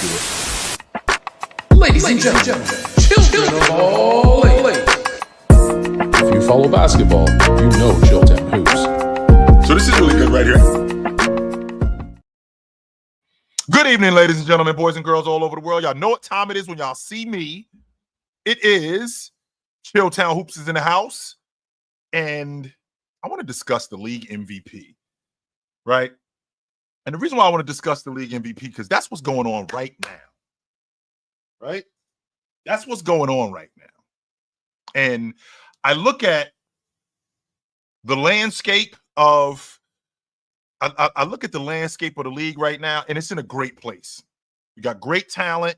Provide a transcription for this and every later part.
Let's do it. Ladies and gentlemen, children of all ages. If you follow basketball, you know Chilltown Hoops. So this is really good right here. Good evening, ladies and gentlemen, boys and girls all over the world. Y'all know what time it is when y'all see me. It is Chilltown Hoops is in the house. And I want to discuss the league MVP, right? And the reason why I want to discuss the league MVP, because that's what's going on right now, right? That's what's going on right now. And I look at the landscape of, I look at the landscape of the league right now, and it's in a great place. We got great talent.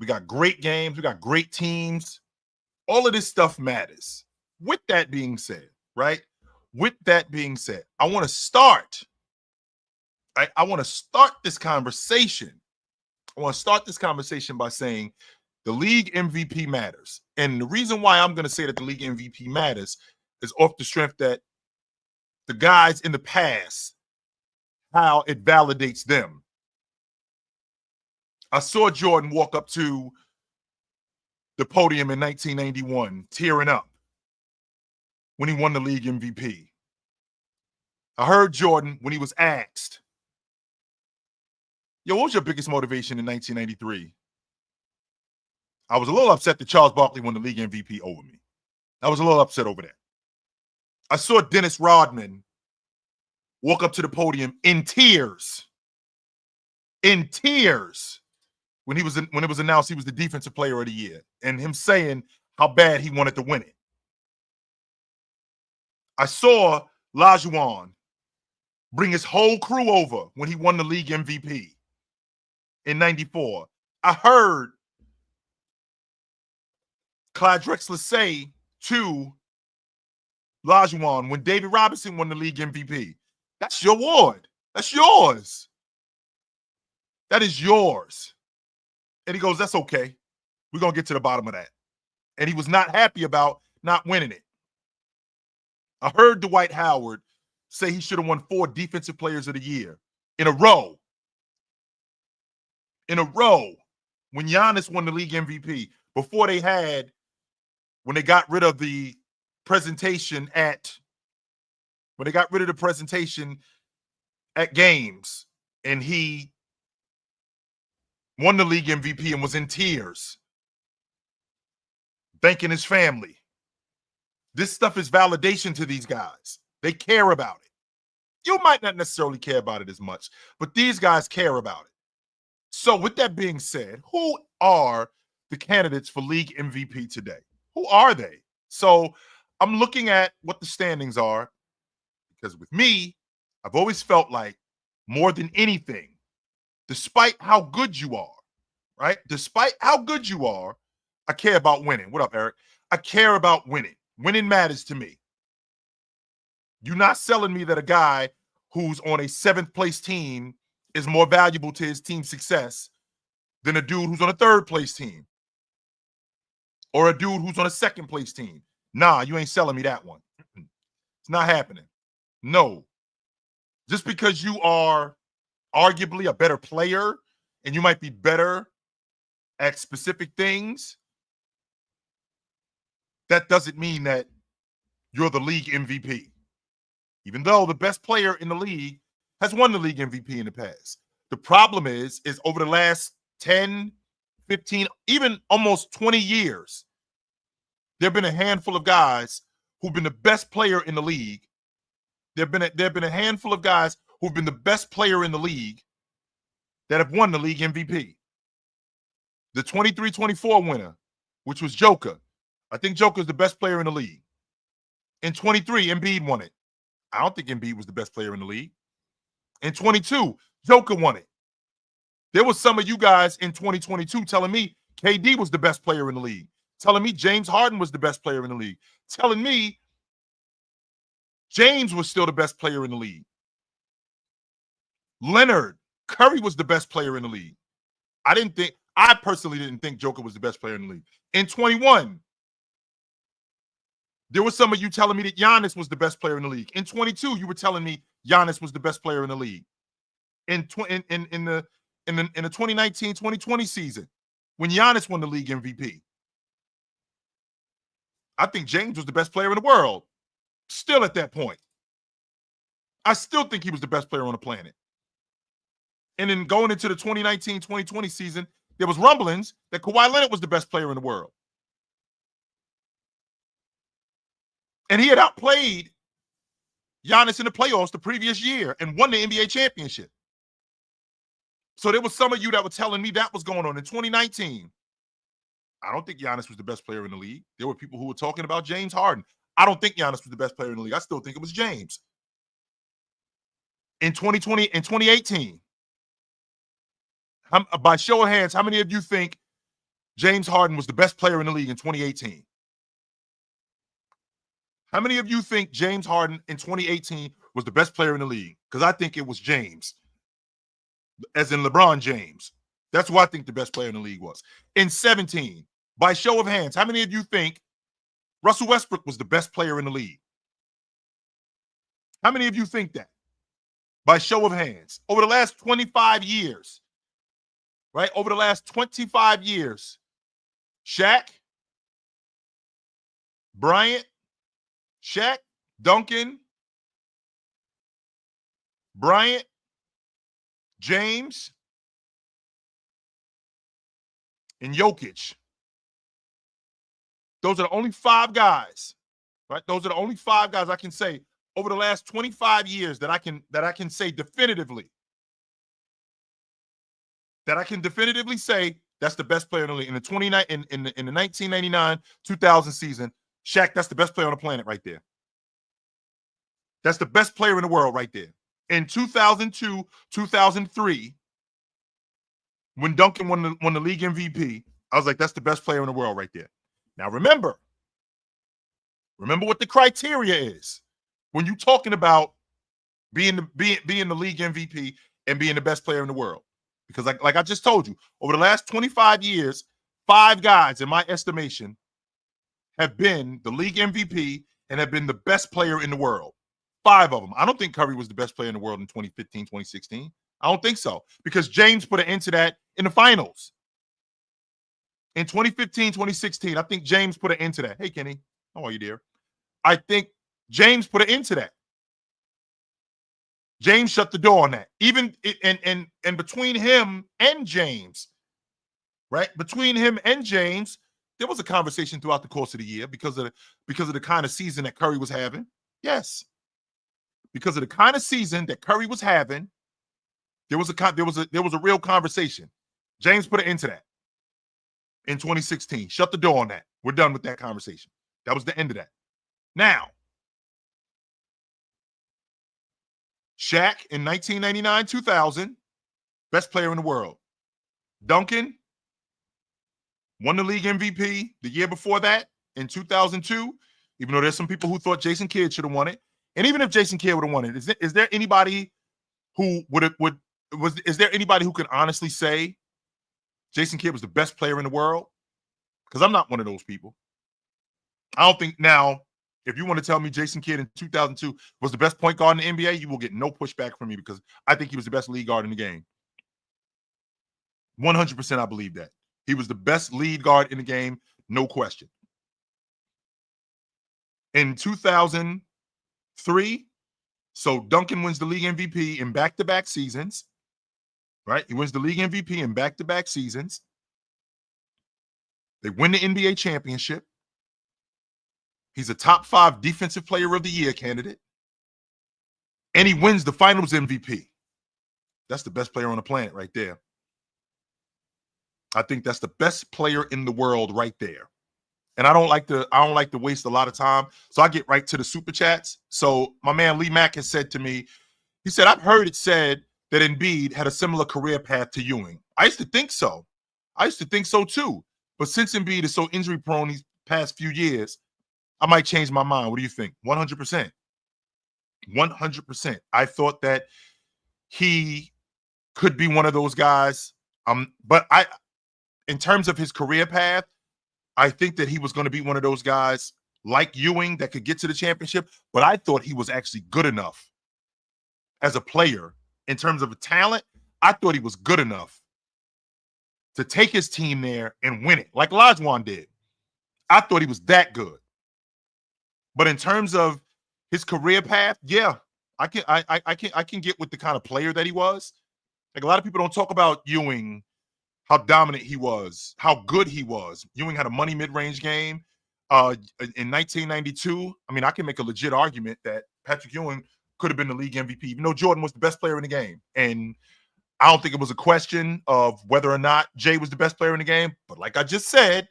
We got great games. We got great teams. All of this stuff matters. With that being said, right? With that being said, I want to start this conversation. I want to start this conversation by saying the league MVP matters. And the reason why I'm going to say that the league MVP matters is off the strength that the guys in the past, how it validates them. I saw Jordan walk up to the podium in 1991, tearing up when he won the league MVP. I heard Jordan when he was asked, yo, what was your biggest motivation in 1993? I was a little upset that Charles Barkley won the league MVP over me. I was a little upset over that. I saw Dennis Rodman walk up to the podium in tears, when it was announced he was the defensive player of the year, and him saying how bad he wanted to win it. I saw Lajuan bring his whole crew over when he won the league MVP in 94. I heard Clyde Drexler say to Lajuan when David Robinson won the league MVP, that's your award. That's yours. That is yours. And he goes, that's okay. We're going to get to the bottom of that. And he was not happy about not winning it. I heard Dwight Howard say he should have won 4 defensive players of the year in a row. When Giannis won the league MVP, before when they got rid of the presentation at games, and he won the league MVP and was in tears, thanking his family. This stuff is validation to these guys. They care about it. You might not necessarily care about it as much, but these guys care about it. So with that being said, who are the candidates for league MVP today? Who are they? So I'm looking at what the standings are, because with me, I've always felt like more than anything, despite how good you are, right? Despite how good you are, I care about winning. What up, Eric? I care about winning. Winning matters to me. You're not selling me that a guy who's on a 7th place team is more valuable to his team's success than a dude who's on a 3rd place team or a dude who's on a 2nd place team. Nah, you ain't selling me that one. It's not happening. No. Just because you are arguably a better player and you might be better at specific things, that doesn't mean that you're the league MVP. Even though the best player in the league has won the league MVP in the past. The problem is over the last 10, 15, even almost 20 years, there have been a handful of guys who've been the best player in the league. There have been a handful of guys who've been the best player in the league that have won the league MVP. The 23-24 winner, which was Joker. I think Joker's the best player in the league. In 23, Embiid won it. I don't think Embiid was the best player in the league. In 22, Joker won it. There was some of you guys in 2022 telling me KD was the best player in the league, telling me James Harden was the best player in the league, telling me James was still the best player in the league. Leonard, Curry was the best player in the league. I personally didn't think Joker was the best player in the league. In 21, there was some of you telling me that Giannis was the best player in the league. In 22, you were telling me Giannis was the best player in the league. In the in the 2019-2020 season when Giannis won the league MVP. I think James was the best player in the world. Still at that point. I still think he was the best player on the planet. And then going into the 2019-2020 season, there was rumblings that Kawhi Leonard was the best player in the world. And he had outplayed Giannis in the playoffs the previous year and won the NBA championship. So there was some of you that were telling me that was going on in 2019. I don't think Giannis was the best player in the league. There were people who were talking about James Harden. I don't think Giannis was the best player in the league. I still think it was James. In 2020 and 2018, by show of hands, how many of you think James Harden was the best player in the league in 2018? How many of you think James Harden in 2018 was the best player in the league? Because I think it was James, as in LeBron James. That's who I think the best player in the league was. In 17, by show of hands, how many of you think Russell Westbrook was the best player in the league? How many of you think that? By show of hands. Over the last 25 years, right? Over the last 25 years, Shaq, Bryant, Shaq, Duncan, Bryant, James, and Jokic. Those are the only 5 guys, right? Those are the only 5 guys I can say over the last 25 years that I can say definitively. That I can definitively say that's the best player in the league. In the 1999-2000 season, Shaq, that's the best player on the planet right there. That's the best player in the world right there. In 2002, 2003, when Duncan won the league MVP, I was like, that's the best player in the world right there. Now remember what the criteria is when you're talking about being the league MVP and being the best player in the world. Because like I just told you, over the last 25 years, 5 guys, in my estimation, have been the league MVP and have been the best player in the world. 5 of them. I don't think Curry was the best player in the world in 2015, 2016. I don't think so. Because James put an end to that in the finals. In 2015, 2016, I think James put an end to that. Hey, Kenny. How are you, dear? I think James put an end to that. James shut the door on that. Even and between him and James, right? Between him and James, there was a conversation throughout the course of the year because of the kind of season that Curry was having. Yes. Because of the kind of season that Curry was having, there was a real conversation. James put an end to that in 2016. Shut the door on that. We're done with that conversation. That was the end of that. Now, Shaq in 1999-2000, best player in the world. Duncan won the league MVP the year before that in 2002, even though there's some people who thought Jason Kidd should have won it. And even if Jason Kidd would have won it, is there anybody who is there anybody who can honestly say Jason Kidd was the best player in the world? Because I'm not one of those people. I don't think now, if you want to tell me Jason Kidd in 2002 was the best point guard in the NBA, you will get no pushback from me because I think he was the best lead guard in the game. 100% I believe that. He was the best lead guard in the game, no question. In 2003, so Duncan wins the league MVP in back-to-back seasons, right? He wins the league MVP in back-to-back seasons. They win the NBA championship. He's a top 5 defensive player of the year candidate. And he wins the finals MVP. That's the best player on the planet right there. I think that's the best player in the world right there. And I don't like to waste a lot of time. So I get right to the super chats. So my man Lee Mack has said to me, he said, I've heard it said that Embiid had a similar career path to Ewing. I used to think so. I used to think so too. But since Embiid is so injury prone these past few years, I might change my mind. What do you think? 100%. 100%. I thought that he could be one of those guys. But in terms of his career path, I think that he was going to be one of those guys like Ewing that could get to the championship. But I thought he was actually good enough as a player in terms of talent. I thought he was good enough to take his team there and win it, like Olajuwon did. I thought he was that good. But in terms of his career path, yeah, I can get with the kind of player that he was. Like a lot of people don't talk about Ewing, how dominant he was, how good he was. Ewing had a money mid-range game. In 1992, I mean, I can make a legit argument that Patrick Ewing could have been the league MVP, even though Jordan was the best player in the game. And I don't think it was a question of whether or not Jay was the best player in the game. But like I just said,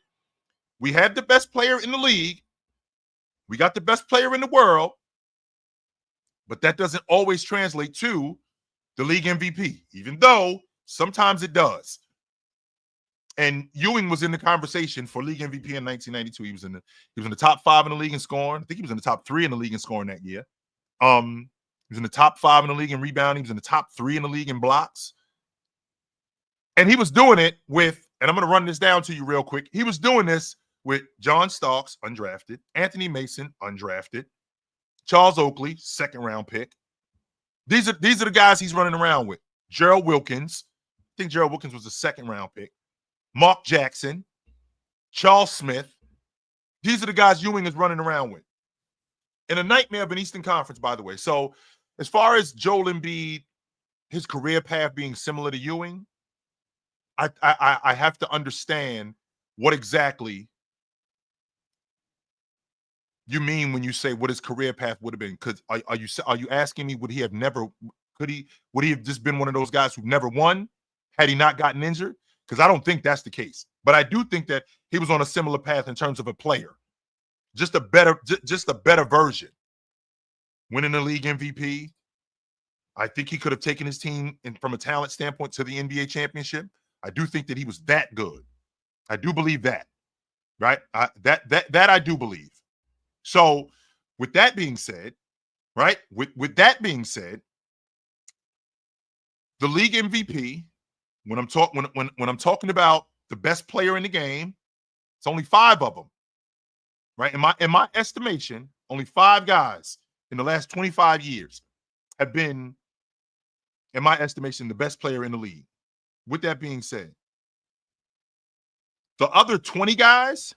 we had the best player in the league. We got the best player in the world. But that doesn't always translate to the league MVP, even though sometimes it does. And Ewing was in the conversation for league MVP in 1992. He was in the top 5 in the league in scoring. I think he was in the top 3 in the league in scoring that year. He was in the top 5 in the league in rebounding. He was in the top 3 in the league in blocks. And he was doing it with, and I'm going to run this down to you real quick. He was doing this with John Starks, undrafted, Anthony Mason, undrafted, Charles Oakley, second-round pick. These are the guys he's running around with. Gerald Wilkins. I think Gerald Wilkins was a second-round pick. Mark Jackson, Charles Smith. These are the guys Ewing is running around with. In a nightmare of an Eastern Conference, by the way. So as far as Joel Embiid, his career path being similar to Ewing, I have to understand what exactly you mean when you say what his career path would have been. Because are you asking me would he have just been one of those guys who never won had he not gotten injured? Because I don't think that's the case. But I do think that he was on a similar path in terms of a player. Just a better version. Winning the league MVP. I think he could have taken his team from a talent standpoint to the NBA championship. I do think that he was that good. I do believe that. Right? That I do believe. So with that being said, right? With that being said, the league MVP, when I'm talking about the best player in the game, it's only 5 of them. Right? In my estimation, only 5 guys in the last 25 years have been, in my estimation, the best player in the league. With that being said, the other 20 guys,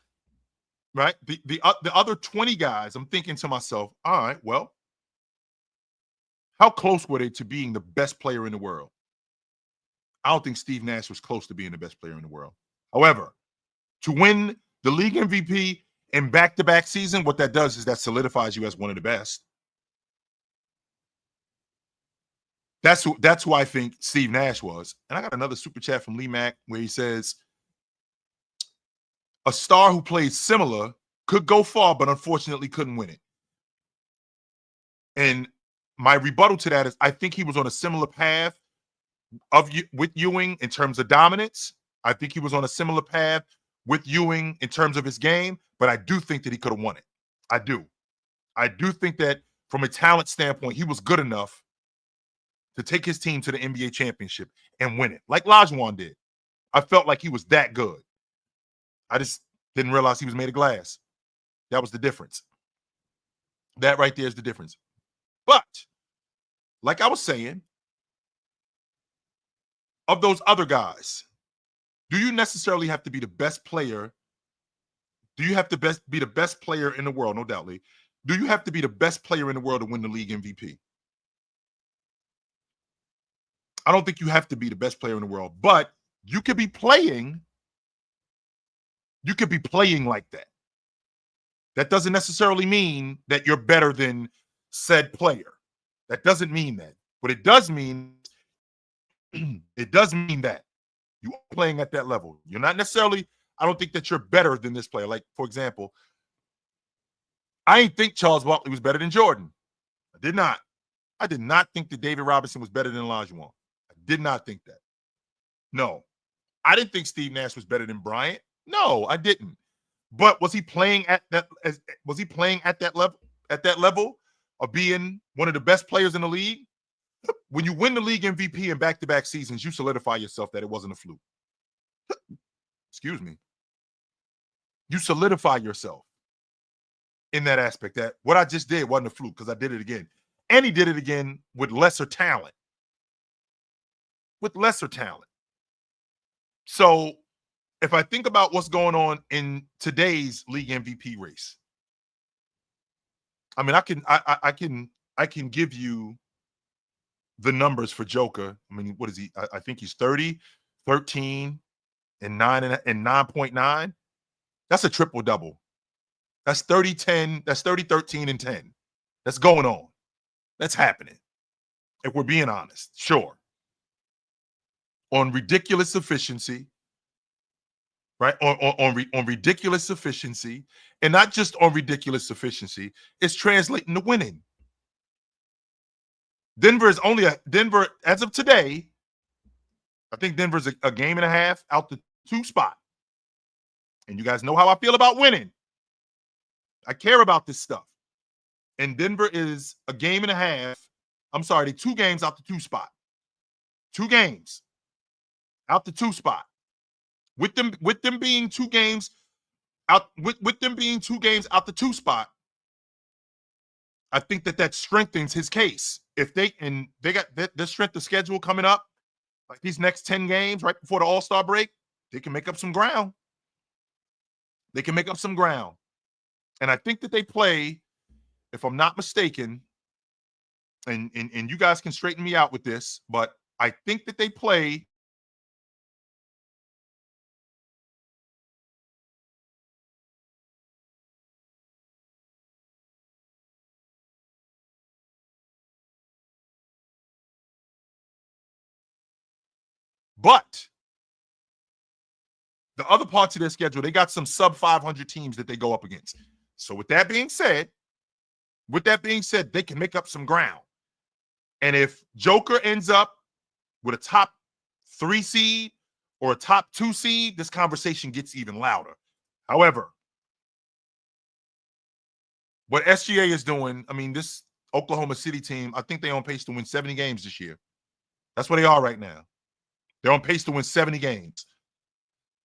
right? The other 20 guys, I'm thinking to myself, all right, well, how close were they to being the best player in the world? I don't think Steve Nash was close to being the best player in the world. However, to win the league MVP in back-to-back season, what that does is that solidifies you as one of the best. That's who I think Steve Nash was. And I got another super chat from Lee Mack where he says, a star who plays similar could go far, but unfortunately couldn't win it. And my rebuttal to that is I think he was on a similar path with Ewing in terms of dominance. I think he was on a similar path with Ewing in terms of his game, but I do think that he could have won it. I do. I do think that from a talent standpoint, he was good enough to take his team to the NBA championship and win it, like Olajuwon did. I felt like he was that good. I just didn't realize he was made of glass. That was the difference. That right there is the difference. But, like I was saying, of those other guys, do you necessarily have to be the best player? Do you have to be the best player in the world? No doubt, Lee. Do you have to be the best player in the world to win the league MVP? I don't think you have to be the best player in the world, but you could be playing. You could be playing like that. That doesn't necessarily mean that you're better than said player. That doesn't mean that. What it does mean, that you are playing at that level. You're not necessarily, I don't think that you're better than this player. Like, for example, I didn't think Charles Barkley was better than Jordan. I did not. I did not think that David Robinson was better than Olajuwon. I did not think that. No. I didn't think Steve Nash was better than Bryant. No, I didn't. But was he playing at that level? At that level of being one of the best players in the league? When you win the league MVP in back-to-back seasons, you solidify yourself that it wasn't a fluke. Excuse me. You solidify yourself in that aspect that what I just did wasn't a fluke because I did it again. And he did it again with lesser talent. So if I think about what's going on in today's league MVP race, I mean, I can give you the numbers for Joker. I mean, what is he? I think he's 30, 13, and 9.9. That's a triple double. That's 30, 10. That's 30, 13, and 10. That's going on. That's happening. If we're being honest, sure. On ridiculous efficiency, right? On ridiculous efficiency, and not just on ridiculous efficiency, it's translating to winning. Denver as of today. I think Denver's a game and a half out the 2 spot. And you guys know how I feel about winning. I care about this stuff. And Denver is a game and a half. I'm sorry, they 2 games out the 2 spot. 2 games out the 2 spot. With them being 2 games out, with them being 2 games out the 2 spot, I think that strengthens his case. If they got their strength of schedule coming up, like these next 10 games right before the All-Star break, they can make up some ground. They can make up some ground. And I think that they play, if I'm not mistaken, and you guys can straighten me out with this, but I think that they play but the other parts of their schedule, they got some sub 500 teams that they go up against. So with that being said, they can make up some ground. And if Joker ends up with a top 3 seed or a top 2 seed, this conversation gets even louder. However, what SGA is doing, I mean, this Oklahoma City team, I think they're on pace to win 70 games this year. That's where they are right now. They're on pace to win 70 games.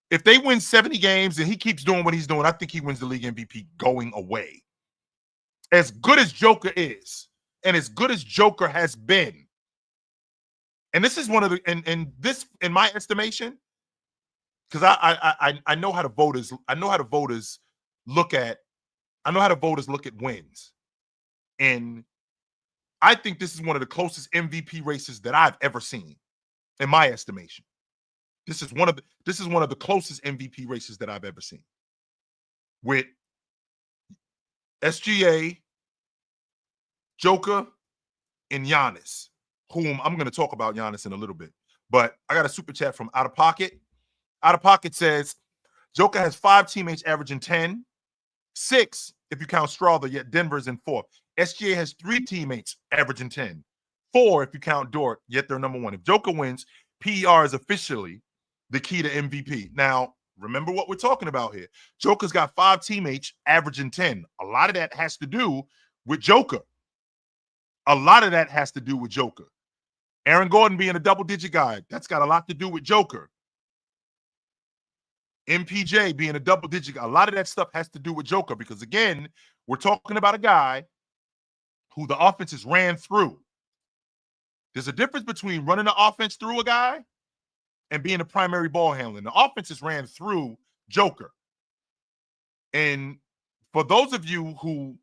If they win 70 games and he keeps doing what he's doing, I think he wins the league MVP going away. As good as Joker is, and as good as Joker has been, and this is one of the, and this, in my estimation, because I know how the voters, look at wins. And I think this is one of the closest MVP races that I've ever seen, in my estimation. This is one of the closest MVP races that I've ever seen. With SGA, Joker, and Giannis, whom I'm going to talk about Giannis in a little bit. But I got a super chat from Out of Pocket. Out of Pocket says, Joker has 5 teammates averaging 10, 6 if you count Strawther, yet Denver's in 4th. SGA has 3 teammates averaging 10, 4 if you count Dort, yet they're number 1. If Joker wins, PER is officially the key to MVP. Now, remember what we're talking about here. Joker's got 5 teammates averaging 10. A lot of that has to do with Joker. Aaron Gordon being a double-digit guy, that's got a lot to do with Joker. MPJ being a double-digit guy, a lot of that stuff has to do with Joker because, again, we're talking about a guy who the offense is ran through. There's a difference between running the offense through a guy and being a primary ball handler. The offense is ran through Joker. And for those of you who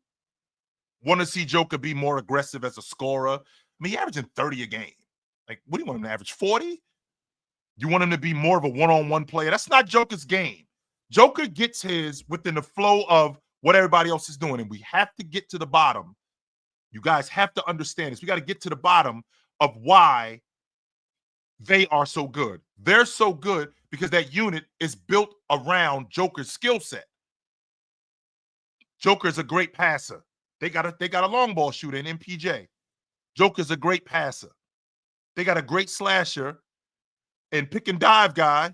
want to see Joker be more aggressive as a scorer, I mean, he's averaging 30 a game. Like, what do you want him to average, 40? You want him to be more of a one-on-one player? That's not Joker's game. Joker gets his within the flow of what everybody else is doing, and we have to get to the bottom. You guys have to understand this. We got to get to the bottom of why they are so good. They're so good because that unit is built around Joker's skill set. Joker's a great passer. They got a long ball shooter in MPJ. Joker's a great passer. They got a great slasher and pick and dive guy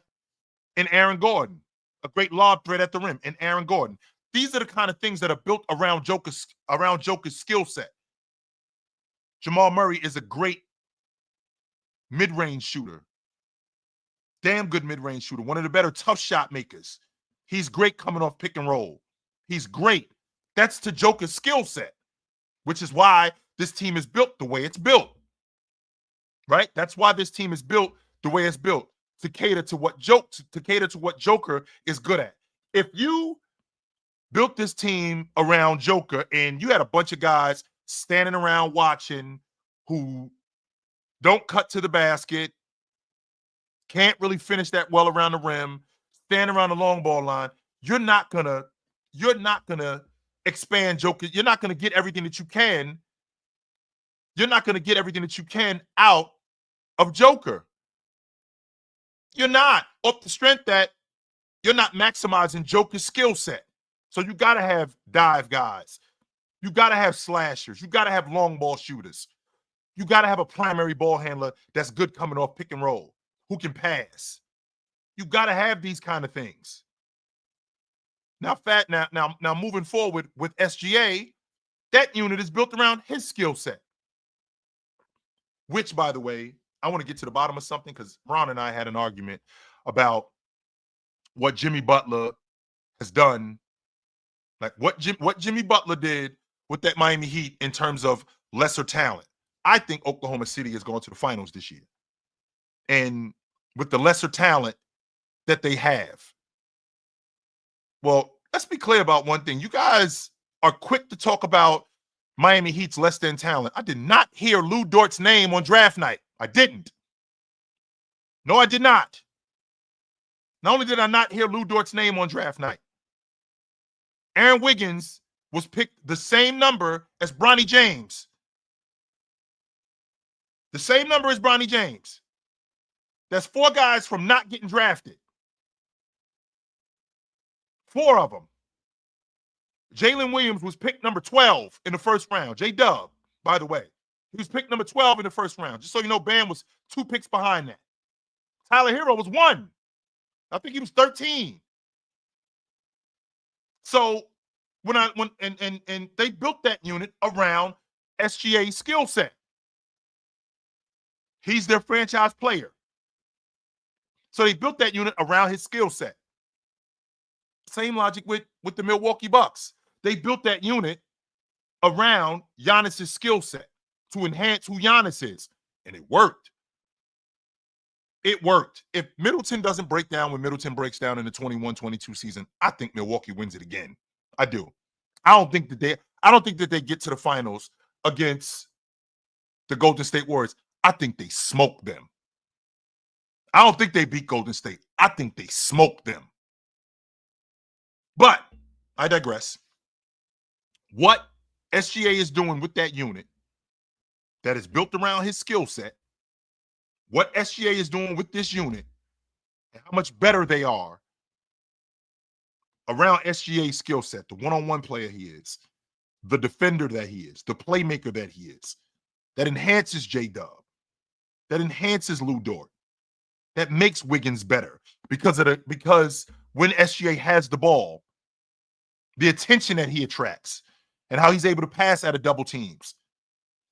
in Aaron Gordon. A great lob threat at the rim in Aaron Gordon. These are the kind of things that are built around Joker's skill set. Jamal Murray is a great mid-range shooter. Damn good mid-range shooter. One of the better tough shot makers. He's great coming off pick and roll. He's great. That's to Joker's skill set, which is why this team is built the way it's built. Right? That's why this team is built the way it's built. to cater to what Joker is good at. If you built this team around Joker and you had a bunch of guys standing around watching who don't cut to the basket, can't really finish that well around the rim, stand around the long ball line, you're not gonna expand Joker. You're not gonna get everything that you can. You're not gonna get everything that you can out of Joker. You're not, off the strength that you're not maximizing Joker's skill set. So you got to have dive guys. You got to have slashers. You got to have long ball shooters. You got to have a primary ball handler that's good coming off pick and roll, who can pass. You got to have these kind of things. Now moving forward with SGA, that unit is built around his skill set. Which, by the way, I want to get to the bottom of something because Ron and I had an argument about what Jimmy Butler has done, like what Jimmy Butler did with that Miami Heat in terms of lesser talent. I think Oklahoma City is going to the finals this year. And with the lesser talent that they have. Well, let's be clear about one thing. You guys are quick to talk about Miami Heat's less than talent. I did not hear Lou Dort's name on draft night. I didn't. No, I did not. Not only did I not hear Lou Dort's name on draft night, Aaron Wiggins was picked the same number as Bronny James. The same number as Bronny James. That's 4 guys from not getting drafted. 4 of them. Jalen Williams was picked number 12 in the first round. J-Dub, by the way. He was picked number 12 in the first round. Just so you know, Bam was 2 picks behind that. Tyler Hero was 1. I think he was 13. So when they built that unit around SGA's skill set. He's their franchise player. So they built that unit around his skill set. Same logic with the Milwaukee Bucks. They built that unit around Giannis' skill set to enhance who Giannis is. And it worked. It worked. If Middleton doesn't break down when Middleton breaks down in the 21-22 season, I think Milwaukee wins it again. I do. I don't think that they get to the finals against the Golden State Warriors. I think they smoke them. I don't think they beat Golden State. I think they smoke them. But I digress. What SGA is doing with that unit that is built around his skill set, what SGA is doing with this unit, and how much better they are around SGA's skill set, the one-on-one player he is, the defender that he is, the playmaker that he is, that enhances J-Dub, that enhances Lou Dort, that makes Wiggins better because when SGA has the ball, the attention that he attracts and how he's able to pass out of double teams,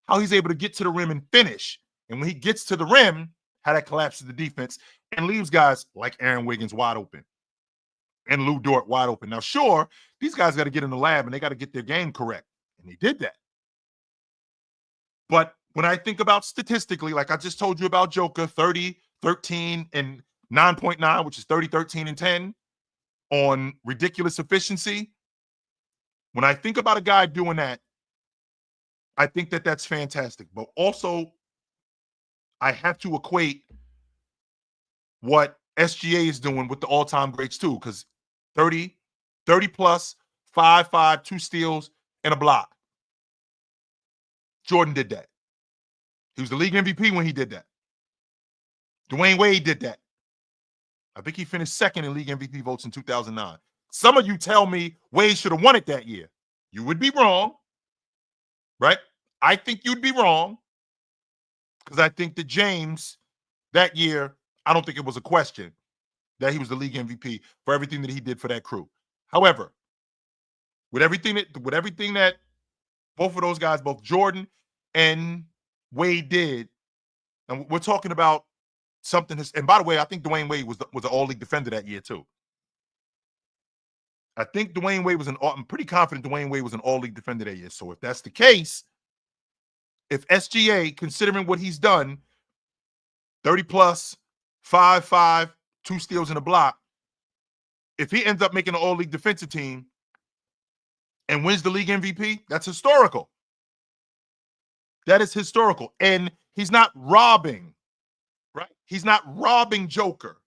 how he's able to get to the rim and finish. And when he gets to the rim, how that collapses the defense and leaves guys like Aaron Wiggins wide open and Lou Dort wide open. Now, sure, these guys got to get in the lab and they got to get their game correct. And they did that. But when I think about statistically, like I just told you about Joker, 30, 13, and 9.9, which is 30, 13, and 10 on ridiculous efficiency. When I think about a guy doing that, I think that that's fantastic. But also, I have to equate what SGA is doing with the all-time greats too, because 30 plus, 5, 2 steals, and a block. Jordan did that. He was the league MVP when he did that. Dwayne Wade did that. I think he finished second in league MVP votes in 2009. Some of you tell me Wade should have won it that year. You would be wrong, right? I think you'd be wrong because I think that James that year, I don't think it was a question that he was the league MVP for everything that he did for that crew. However, with everything that both of those guys, both Jordan and Wade did, and we're talking about something. And by the way, I think Dwayne Wade was an all-league defender that year too. I think Dwayne Wade I'm pretty confident Dwayne Wade was an all-league defender that year. So if that's the case, if SGA, considering what he's done, 30 plus, 5'5", 2 steals in a block. If he ends up making an all-league defensive team and wins the league MVP, that's historical. That is historical. And he's not robbing, right? He's not robbing Joker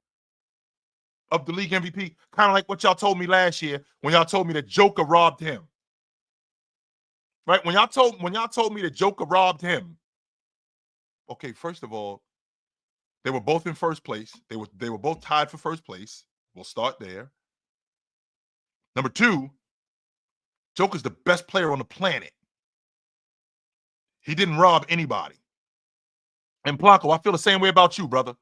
of the league MVP, kind of like what y'all told me last year when y'all told me that Joker robbed him. Right? When y'all told me that Joker robbed him. Okay, first of all, they were both in first place. They were both tied for first place. We'll start there. Number two, Joker's the best player on the planet. He didn't rob anybody. And Blanco, I feel the same way about you, brother.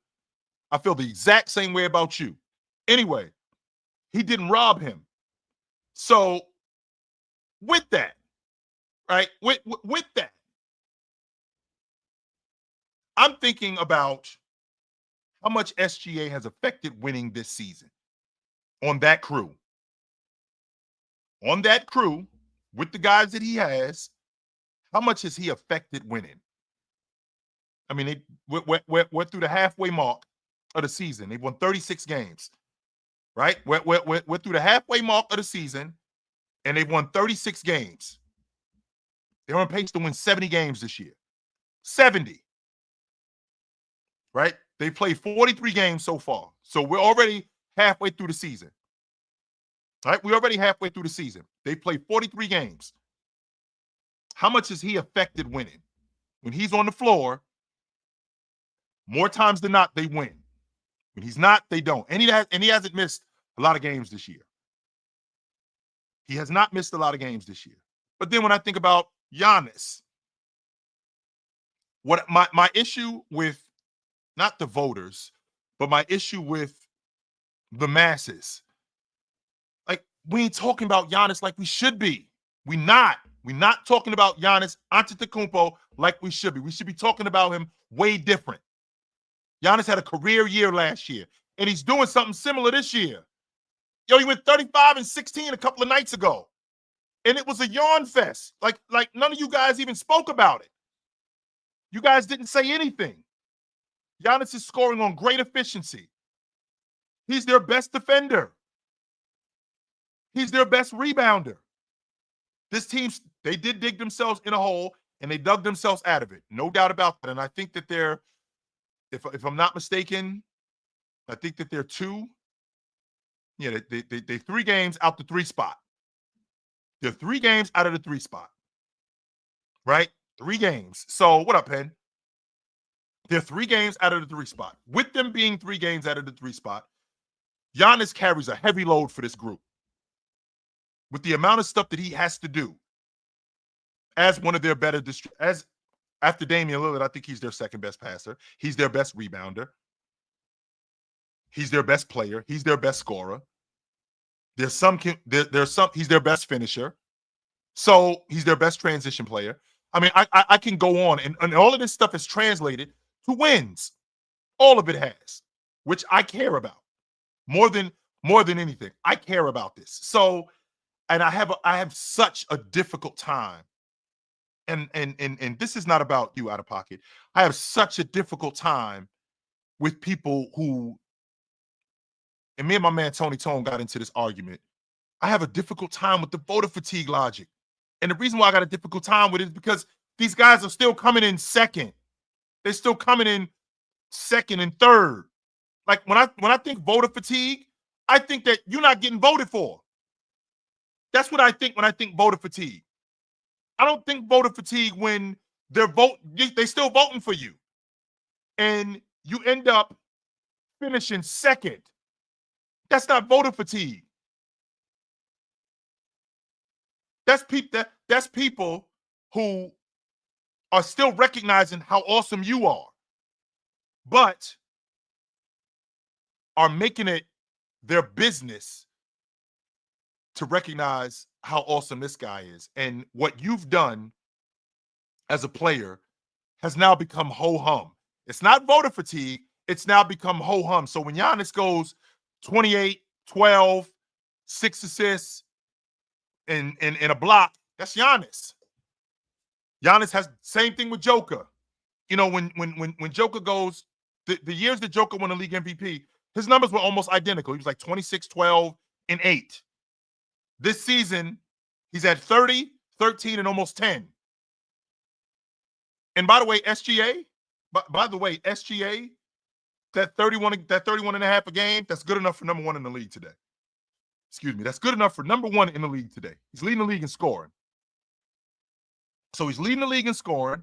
I feel the exact same way about you. Anyway, he didn't rob him. So with that, right? With that, I'm thinking about how much SGA has affected winning this season on that crew. On that crew, with the guys that he has, how much has he affected winning? I mean, we're through the halfway mark of the season. They've won 36 games, right? We're through the halfway mark of the season, and they've won 36 games. They're on pace to win 70 games this year. 70. Right? They played 43 games so far. So we're already halfway through the season. Right? We're already halfway through the season. They played 43 games. How much has he affected winning? When he's on the floor, more times than not, they win. When he's not, they don't. And he hasn't missed a lot of games this year. He has not missed a lot of games this year. But then when I think about Giannis, what my issue with not the voters, but my issue with the masses, like, we ain't talking about Giannis like we should be. We're not talking about Giannis Antetokounmpo like we should be. We should be talking about him way different. Giannis had a career year last year, and he's doing something similar this year. Yo, he went 35 and 16 a couple of nights ago, and it was a yawn fest. Like none of you guys even spoke about it. You guys didn't say anything. Giannis is scoring on great efficiency. He's their best defender. He's their best rebounder. This team, they did dig themselves in a hole, and they dug themselves out of it. No doubt about that. And I think that they're, if I'm not mistaken, I think that they're two. Yeah, they 3 games out the 3 spot. They're 3 games out of the 3 spot. Right? 3 games. So what up, Penn? They're 3 games out of the 3 spot. With them being 3 games out of the 3 spot, Giannis carries a heavy load for this group. With the amount of stuff that he has to do as one of their better as after Damian Lillard, I think he's their second best passer. He's their best rebounder. He's their best player. He's their best scorer. There's some he's their best finisher. So he's their best transition player. I mean, I can go on, and all of this stuff is translated to wins. All of it has, which I care about more than anything. I care about this. So, and I have such a difficult time, and this is not about you out of pocket. I have such a difficult time with people who, and me and my man Tony Tone got into this argument. I have a difficult time with the voter fatigue logic. And the reason why I got a difficult time with it is because these guys are still coming in second. They're still coming in second and third. Like, when I think voter fatigue, I think that you're not getting voted for. That's what I think when I think voter fatigue. I don't think voter fatigue when they're still voting for you. And you end up finishing second. That's not voter fatigue. That's people who are still recognizing how awesome you are, but are making it their business to recognize how awesome this guy is. And what you've done as a player has now become ho-hum. It's not voter fatigue. It's now become ho-hum. So when Giannis goes 28, 12, 6 assists, in a block, that's Giannis. Giannis has same thing with Joker. You know, when Joker goes the years that Joker won the league MVP, his numbers were almost identical. He was like 26, 12, and 8. This season, he's at 30, 13, and almost 10. And by the way, SGA, that 31 and a half a game, that's good enough for number one in the league today. Excuse me, that's good enough for number one in the league today. He's leading the league in scoring. So he's leading the league in scoring.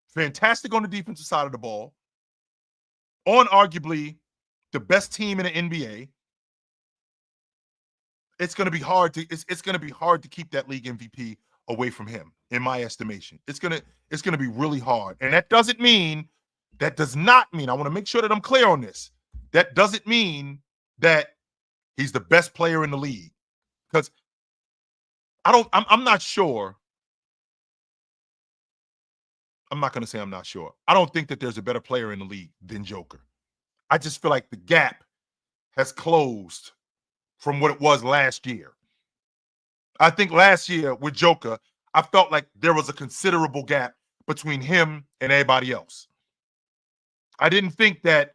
Fantastic on the defensive side of the ball. On arguably the best team in the NBA. It's going to be hard to keep that league MVP away from him, in my estimation. It's going to be really hard. And that does not mean, I want to make sure that I'm clear on this. That doesn't mean that he's the best player in the league. Because I'm not sure. I'm not going to say I'm not sure. I don't think that there's a better player in the league than Joker. I just feel like the gap has closed from what it was last year. I think last year with Joker, I felt like there was a considerable gap between him and everybody else. I didn't think that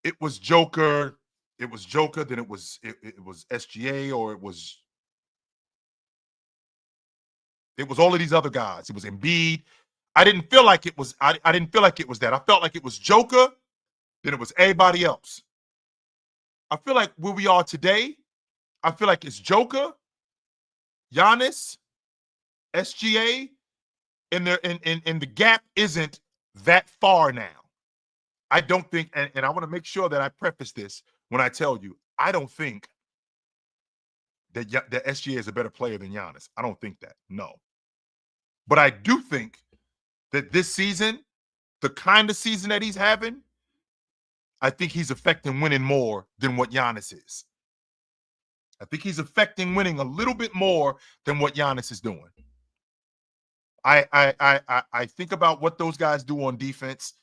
it was Joker, then it was SGA, or it was all of these other guys. It was Embiid. I didn't feel like it was that. I felt like it was Joker, then it was everybody else. I feel like where we are today, I feel like it's Joker, Giannis, SGA, and the gap isn't that far now. I don't think, and I want to make sure that I preface this when I tell you, I don't think that SGA is a better player than Giannis. I don't think that, no. But I do think that this season, the kind of season that he's having, I think he's affecting winning more than what Giannis is. I think he's affecting winning a little bit more than what Giannis is doing. I think about what those guys do on defense.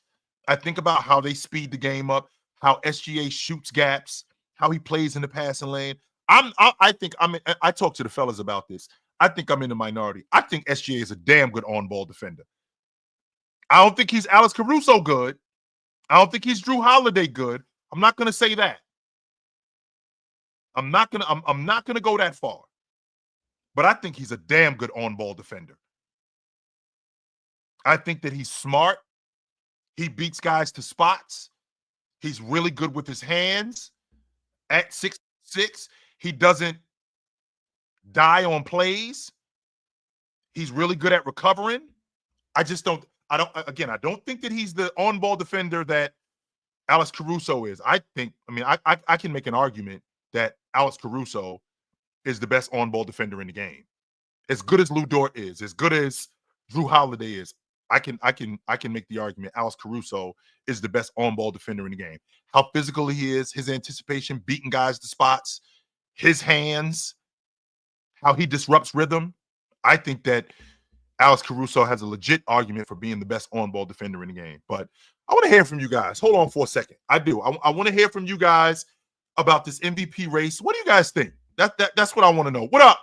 I think about how they speed the game up, how SGA shoots gaps, how he plays in the passing lane. I talk to the fellas about this. I think I'm in the minority. I think SGA is a damn good on-ball defender. I don't think he's Alex Caruso good. I don't think he's Drew Holiday good. I'm not going to say that. I'm not gonna go that far. But I think he's a damn good on-ball defender. I think that he's smart. He beats guys to spots. He's really good with his hands. At 6'6", he doesn't die on plays. He's really good at recovering. I don't think that he's the on-ball defender that Alex Caruso is. I can make an argument that Alex Caruso is the best on-ball defender in the game. As good as Lou Dort is, as good as Drew Holiday is, I can make the argument Alex Caruso is the best on-ball defender in the game. How physical he is, his anticipation, beating guys to spots, his hands, how he disrupts rhythm. I think that Alex Caruso has a legit argument for being the best on-ball defender in the game. But I want to hear from you guys. Hold on for a second. I do. I want to hear from you guys about this MVP race. What do you guys think? That's what I want to know. What up?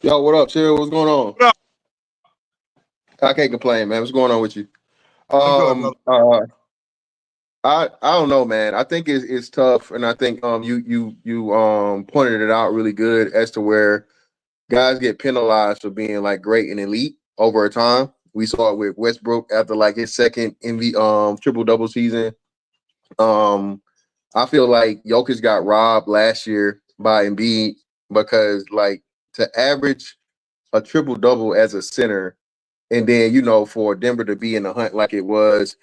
Yo, what up, Chill? What's going on? What up? I can't complain, man. What's going on with you? I'm good, I don't know, man. I think it's tough, and I think you pointed it out really good as to where guys get penalized for being like great and elite over a time. We saw it with Westbrook after like his second triple-double season. I feel like Jokic got robbed last year by Embiid because like to average a triple-double as a center and then, for Denver to be in the hunt like it was,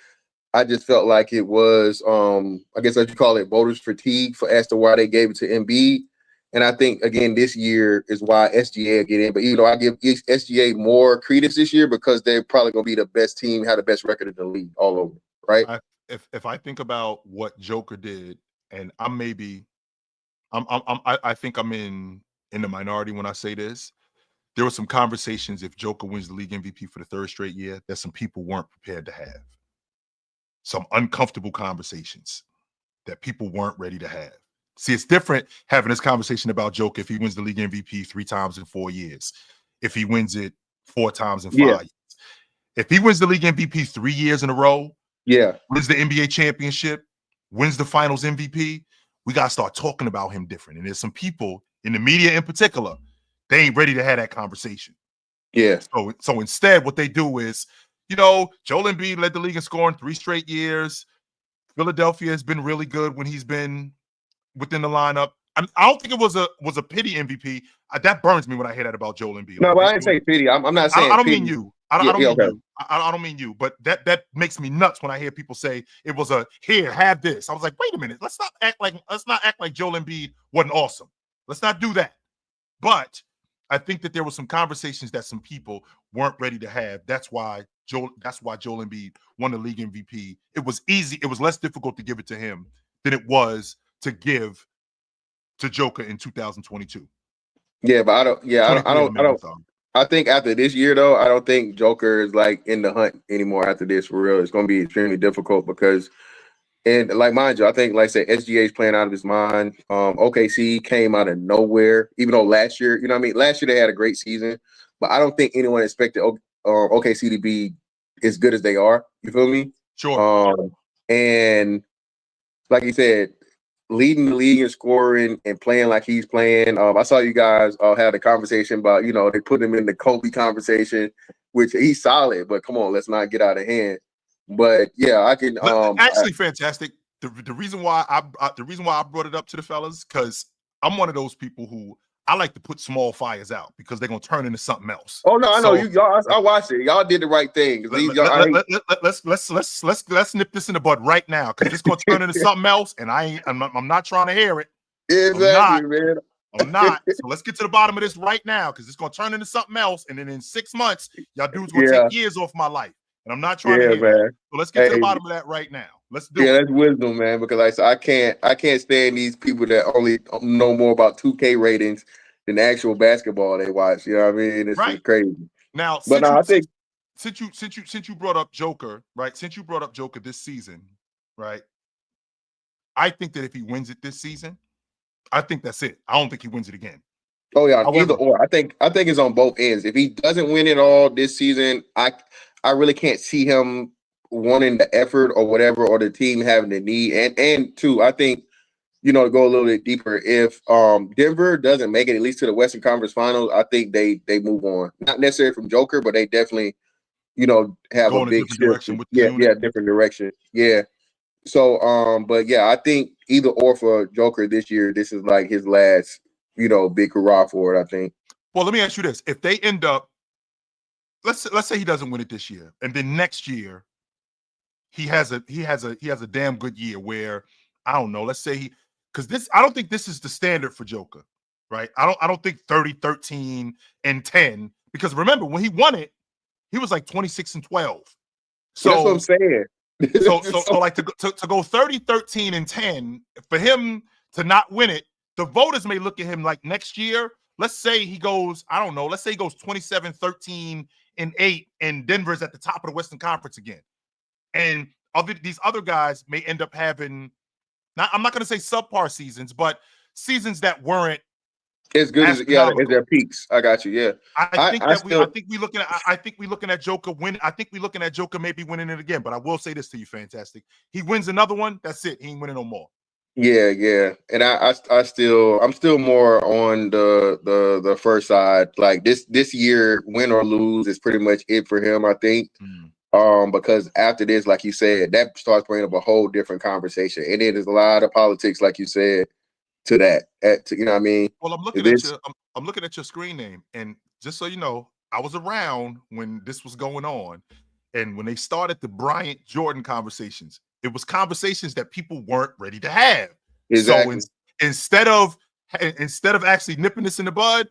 I just felt like it was, I guess as you call it, voters fatigue as to why they gave it to Embiid. And I think, again, this year is why SGA will get in. But, I give SGA more credence this year because they're probably going to be the best team, have the best record in the league all over, right? If I think about what Joker did, and I think I'm in the minority when I say this. There were some conversations if Joker wins the league MVP for the third straight year that some people weren't prepared to have. Some uncomfortable conversations that people weren't ready to have. See, it's different having this conversation about Joker if he wins the league MVP 3 times in 4 years, if he wins it 4 times in 5 years. If he wins the league MVP 3 years in a row, Yeah. wins the NBA championship, wins the finals MVP, we got to start talking about him different. And there's some people in the media in particular, they ain't ready to have that conversation. Yeah. So instead, what they do is, Joel Embiid led the league in scoring 3 straight years. Philadelphia has been really good when he's been within the lineup. I don't think it was a pity MVP. That burns me when I hear that about Joel Embiid. No, but I didn't say pity. I'm not saying I don't pity. mean you. I don't mean you. But that makes me nuts when I hear people say it was a here, have this. I was like, wait a minute. Let's not act like Joel Embiid wasn't awesome. Let's not do that. But I think that there were some conversations that some people weren't ready to have. That's why Joel Embiid won the league MVP. It was easy. It was less difficult to give it to him than it was to give to Joker in 2022. Yeah, but I don't. I think after this year, though, I don't think Joker is like in the hunt anymore. After this, for real, it's going to be extremely difficult because, and like mind you, I think like I said, SGA is playing out of his mind. OKC came out of nowhere, even though last year, you know what I mean. Last year they had a great season, but I don't think anyone expected OKC to be as good as they are. You feel me? Sure. And like you said, leading the league in scoring and playing like he's playing. I saw you guys had a conversation about, they put him in the Kobe conversation, which he's solid, but come on, let's not get out of hand. But yeah, I can actually fantastic. The reason why I brought it up to the fellas, because I'm one of those people who I like to put small fires out because they're gonna turn into something else. Oh no, I know y'all. I watched it. Y'all did the right thing. Let's nip this in the bud right now because it's gonna turn into something else, and I'm not trying to hear it. Exactly, man. I'm not. So let's get to the bottom of this right now because it's gonna turn into something else, and then in 6 months, y'all dudes gonna take years off my life, and I'm not trying to hear it. So let's get to the bottom of that right now. Let's do it. Yeah, that's wisdom, man. Because I can't stand these people that only know more about 2K ratings than actual basketball they watch. You know what I mean? It's just crazy. Now, I think since you brought up Joker, right? Since you brought up Joker this season, right? I think that if he wins it this season, I think that's it. I don't think he wins it again. Oh yeah, either or. I think it's on both ends. If he doesn't win it all this season, I really can't see him wanting the effort or whatever, or the team having the need. And two, I think, to go a little bit deeper, if Denver doesn't make it at least to the Western Conference Finals, I think they move on. Not necessarily from Joker, but they definitely, have a big direction with different direction. Yeah. So but yeah, I think either or for Joker this year, this is like his last, big hurrah for it, I think. Well, let me ask you this. If they end up, let's say he doesn't win it this year, and then next year he has a damn good year where, I don't know, let's say I don't think this is the standard for Joker, right? I don't think 30, 13, and 10, because remember when he won it, he was like 26 and 12. So that's what I'm saying. so like to go 30, 13, and 10, for him to not win it, the voters may look at him like next year. Let's say he goes, I don't know, let's say he goes 27, 13, and 8, and Denver's at the top of the Western Conference again. And these other guys may end up having, I'm not going to say subpar seasons, but seasons that weren't as good as their peaks. I got you. Yeah, I think we're looking at Joker win. I think we're looking at Joker maybe winning it again. But I will say this to you, fantastic. He wins another one. That's it. He ain't winning no more. Yeah. And I'm still more on the first side. Like this year, win or lose is pretty much it for him, I think. Because after this, like you said, that starts bringing up a whole different conversation, and there's a lot of politics, like you said, to that. You know what I mean? Well, I'm looking at your screen name, and just so you know, I was around when this was going on, and when they started the Bryant Jordan conversations, it was conversations that people weren't ready to have. Exactly. So instead of actually nipping this in the bud,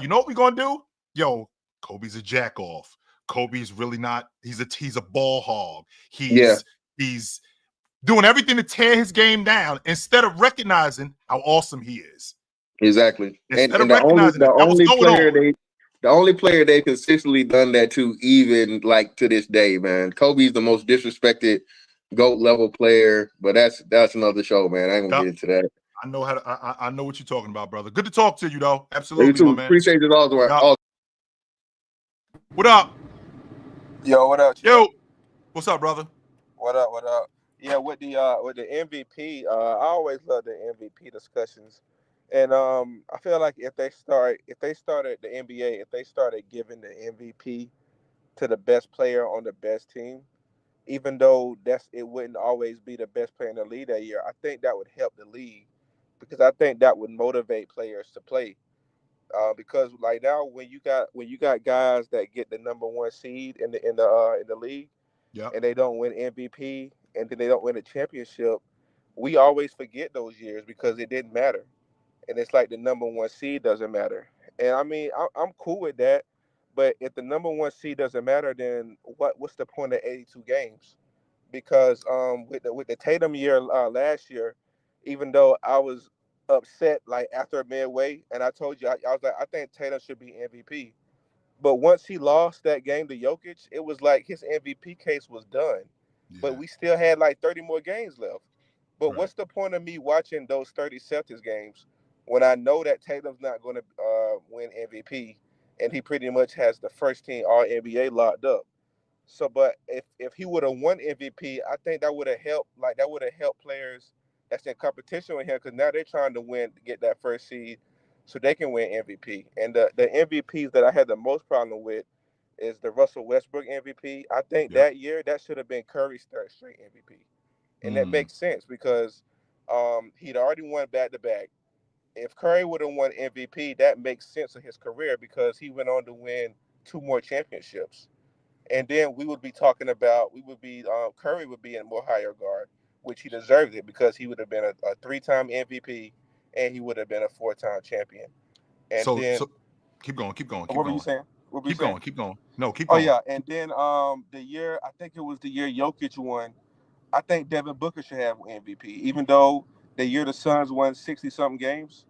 you know what we're gonna do? Yo, Kobe's a jack off. Kobe's really not. He's a ball hog. He's doing everything to tear his game down instead of recognizing how awesome he is. Exactly. Instead of recognizing the only player they've consistently done that to, even like to this day, man. Kobe's the most disrespected GOAT level player, but that's another show, man. I ain't gonna get into that. I know what you're talking about, brother. Good to talk to you, though. Absolutely, you too. My man. Appreciate it all. What up? Yo, what up, Chill? Yo, what's up, brother? What up? What up? Yeah, with the MVP, I always love the MVP discussions, and I feel like if they started the NBA, if they started giving the MVP to the best player on the best team, even though it wouldn't always be the best player in the league that year, I think that would help the league because I think that would motivate players to play. Because like now, when you got guys that get the number one seed in the league Yep. and they don't win MVP and then they don't win a championship, we always forget those years because it didn't matter. And it's like the number one seed doesn't matter. And I mean, I'm cool with that. But if the number one seed doesn't matter, then what's the point of 82 games? Because with the Tatum year last year, even though I was upset like after midway, and I told you I was like I think Tatum should be MVP. But once he lost that game to Jokic, it was like his MVP case was done. Yeah. But we still had like 30 more games left. But Right. what's the point of me watching those 30 Celtics games when I know that Tatum's not going to win MVP and he pretty much has the first team All NBA locked up? So, but if he would have won MVP, I think that would have helped. Like that would have helped players that's in competition with him because now they're trying to win to get that first seed, so they can win MVP. And the MVPs that I had the most problem with is the Russell Westbrook MVP. I think Yep. that year that should have been Curry's third straight MVP, and that Mm. makes sense because he'd already won back to back. If Curry would have won MVP, that makes sense of his career because he went on to win two more championships. And then we would be Curry would be in more higher guard, which he deserved it because he would have been a three-time MVP and he would have been a four-time champion. And then So keep going, keep going, keep what were you going, saying? What were you keep saying? going, keep going. No, keep Oh going. yeah, and then the year I think it was the year Jokic won. I think Devin Booker should have MVP, even though the year the Suns won 60 something games.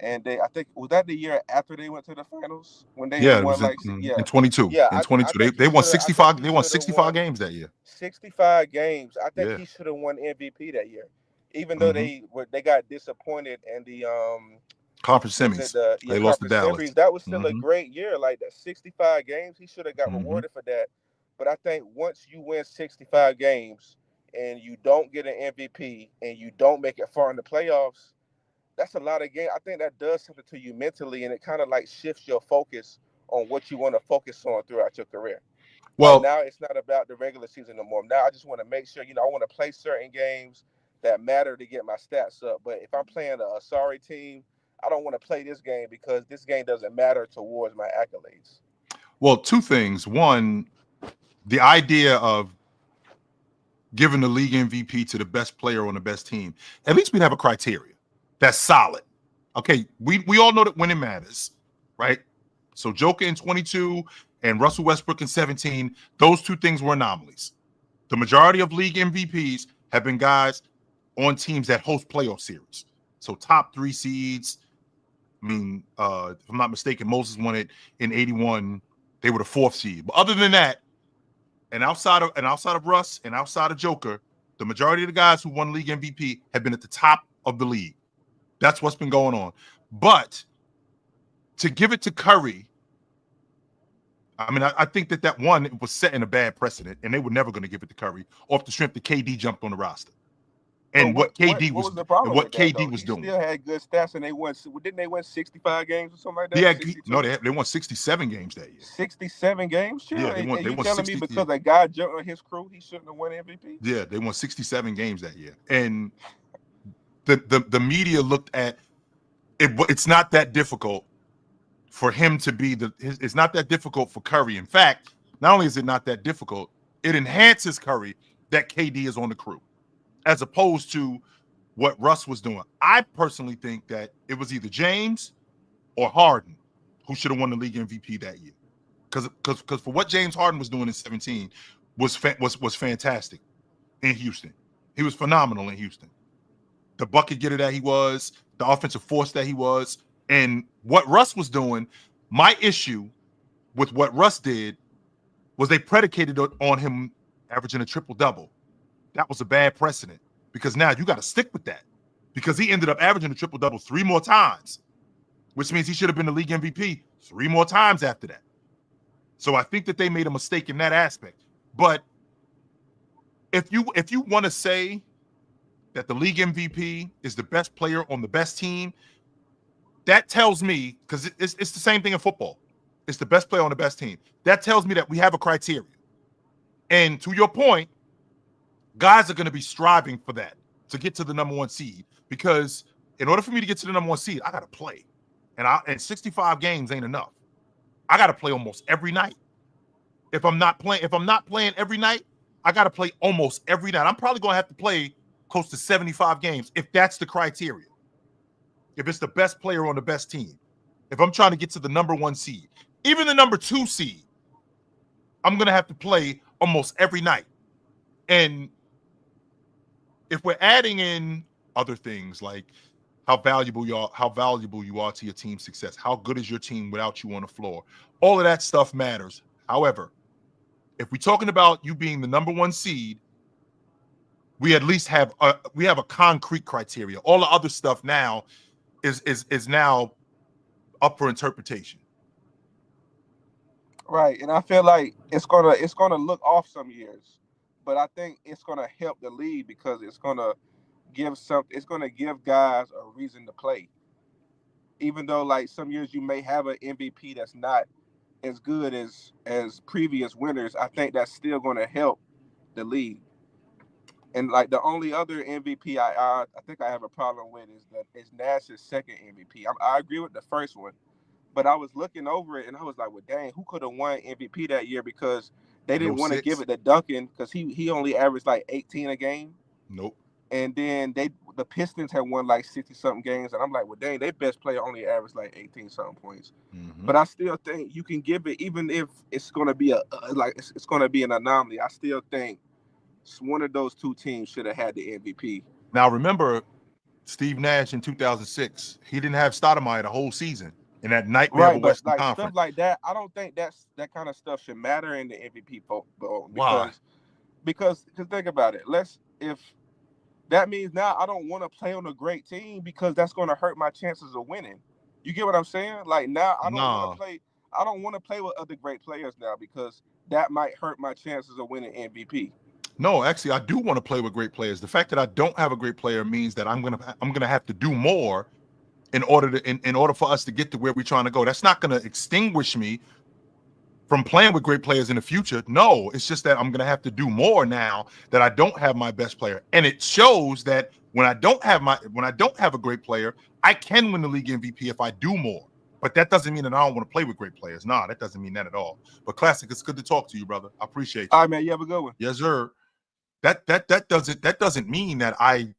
And I think was that the year after they went to the finals when they Yeah, it won was like in 22. yeah In I 22, think they won I think 65. he They won should have 65 won games that year. 65 games. I think Yeah. he should have won MVP that year, even though Hmm. they got disappointed in the Conference was it semis. the They lost to conference Dallas. series. That was still a Hmm. great year. Like that 65 games, he should have got Hmm. rewarded for that. But I think once you win 65 games and you don't get an MVP and you don't make it far in the playoffs, that's a lot of games. I think that does something to you mentally, and it kind of like shifts your focus on what you want to focus on throughout your career. Like Well, now, it's not about the regular season no more. Now, I just want to make sure, I want to play certain games that matter to get my stats up. But if I'm playing a sorry team, I don't want to play this game because this game doesn't matter towards my accolades. two things. One, the idea of giving the league MVP to the best player on the best team. At least we'd have a criteria that's solid. Okay, we all know that winning matters, right? So Joker in 22 and Russell Westbrook in 17, those two things were anomalies. The majority of league MVPs have been guys on teams that host playoff series. So top three seeds. I mean, if I'm not mistaken, Moses won it in 81. They were the fourth seed. But other than that, and outside of Russ and outside of Joker, the majority of the guys who won league MVP have been at the top of the league. That's what's been going on. But to give it to Curry, I mean, I think that one was setting a bad precedent, and they were never going to give it to Curry off the strength that KD jumped on the roster. But And what KD what was was the problem what with that KD though? was He doing. still had good stats, and they won. Didn't they win 65 games or something like He that? had, 62. they won 67 games that year. 67 games, sure. Yeah, And they you won telling me 60. Yeah, because a guy jumped on his crew, he shouldn't have won MVP? yeah, they won 67 games that year. And the media looked at it. It's not that difficult for him to be it's not that difficult for Curry. In fact, not only is it not that difficult, it enhances Curry that KD is on the crew, as opposed to what Russ was doing. I personally think that it was either James or Harden who should have won the league MVP that year. Because for what James Harden was doing in 17 was fantastic in Houston. He was phenomenal in Houston. The bucket getter that he was, the offensive force that he was, and what Russ was doing. My issue with what Russ did was they predicated on him averaging a triple double. That was a bad precedent because now you got to stick with that because he ended up averaging a triple double 3 more times, which means he should have been the league MVP 3 more times after that. So I think that they made a mistake in that aspect. But if you want to say that the league MVP is the best player on the best team, that tells me, because it's the same thing in football. It's the best player on the best team. That tells me that we have a criteria. And to your point, guys are going to be striving for that to get to the number one seed, because in order for me to get to the number one seed, I got to play. And 65 games ain't enough. I got to play almost every night. If I'm not playing every night, I got to play almost every night. I'm probably going to have to play close to 75 games if that's the criteria. If it's the best player on the best team. If I'm trying to get to the number one seed, even the number two seed, I'm going to have to play almost every night. And if we're adding in other things like how valuable you are to your team's success, how good is your team without you on the floor, all of that stuff matters. However, if we're talking about you being the number one seed, we at least have a concrete criteria. All the other stuff now is now up for interpretation. Right, and I feel like it's gonna look off some years, but I think it's gonna help the league because it's gonna give guys a reason to play. Even though like some years you may have an MVP that's not as good as previous winners, I think that's still gonna help the league. And like the only other MVP I think I have a problem with is Nash's second MVP. I agree with the first one, but I was looking over it and I was like, well, dang, who could have won MVP that year? Because they didn't want to give it to Duncan because he only averaged like 18 a game. Nope. And then the Pistons had won like 60 something games, and I'm like, well, dang, their best player only averaged like 18 something points. Mm-hmm. But I still think you can give it, even if it's going to be it's going to be an anomaly. I still think one of those two teams should have had the MVP. Now remember, Steve Nash in 2006, he didn't have Stoudemire the whole season in that nightmare of a Western like Conference. Stuff like that, I don't think that kind of stuff should matter in the MVP vote. Why? Because think about it. If that means now I don't want to play on a great team because that's going to hurt my chances of winning. You get what I'm saying? Like now I don't want to play with other great players now because that might hurt my chances of winning MVP. No, actually, I do want to play with great players. The fact that I don't have a great player means that I'm gonna have to do more in order for us to get to where we're trying to go. That's not gonna extinguish me from playing with great players in the future. No, it's just that I'm gonna have to do more now that I don't have my best player. And it shows that when I don't have a great player, I can win the league MVP if I do more. But that doesn't mean that I don't want to play with great players. Nah, that doesn't mean that at all. But Classic, it's good to talk to you, brother. I appreciate you. All right, man. You have a good one. Yes, sir. That doesn't mean that I